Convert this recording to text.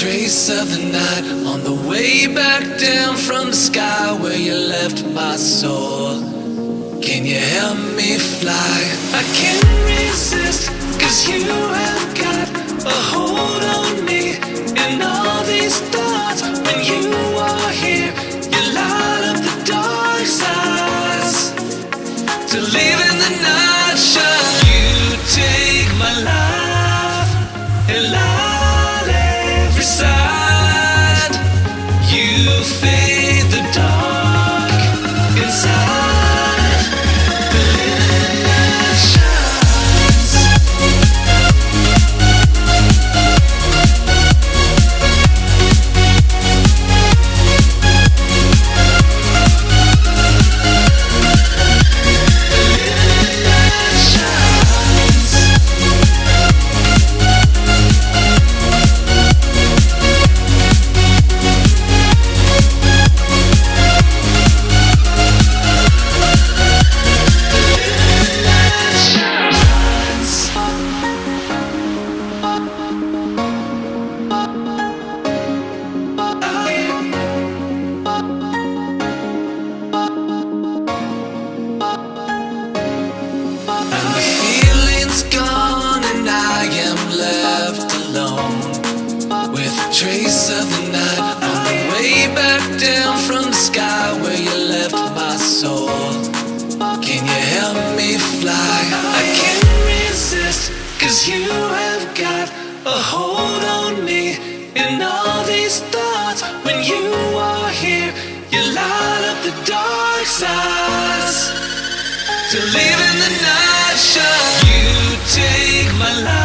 trace of the night on the way back down from the sky where you left my soul. Can you help me fly? I can't resist, 'cause you have got a hold on me. And all these thoughts, when you are here, you light up the dark sides to live in the night shine. You take my life and light every side. You fade the dark inside. The living light shines. Trace of the night on the way back down from the sky where you left my soul. Can you help me fly? I can't resist, 'cause you have got a hold on me. And all these thoughts, when you are here, you light up the dark sides to live in the night shine. You take my life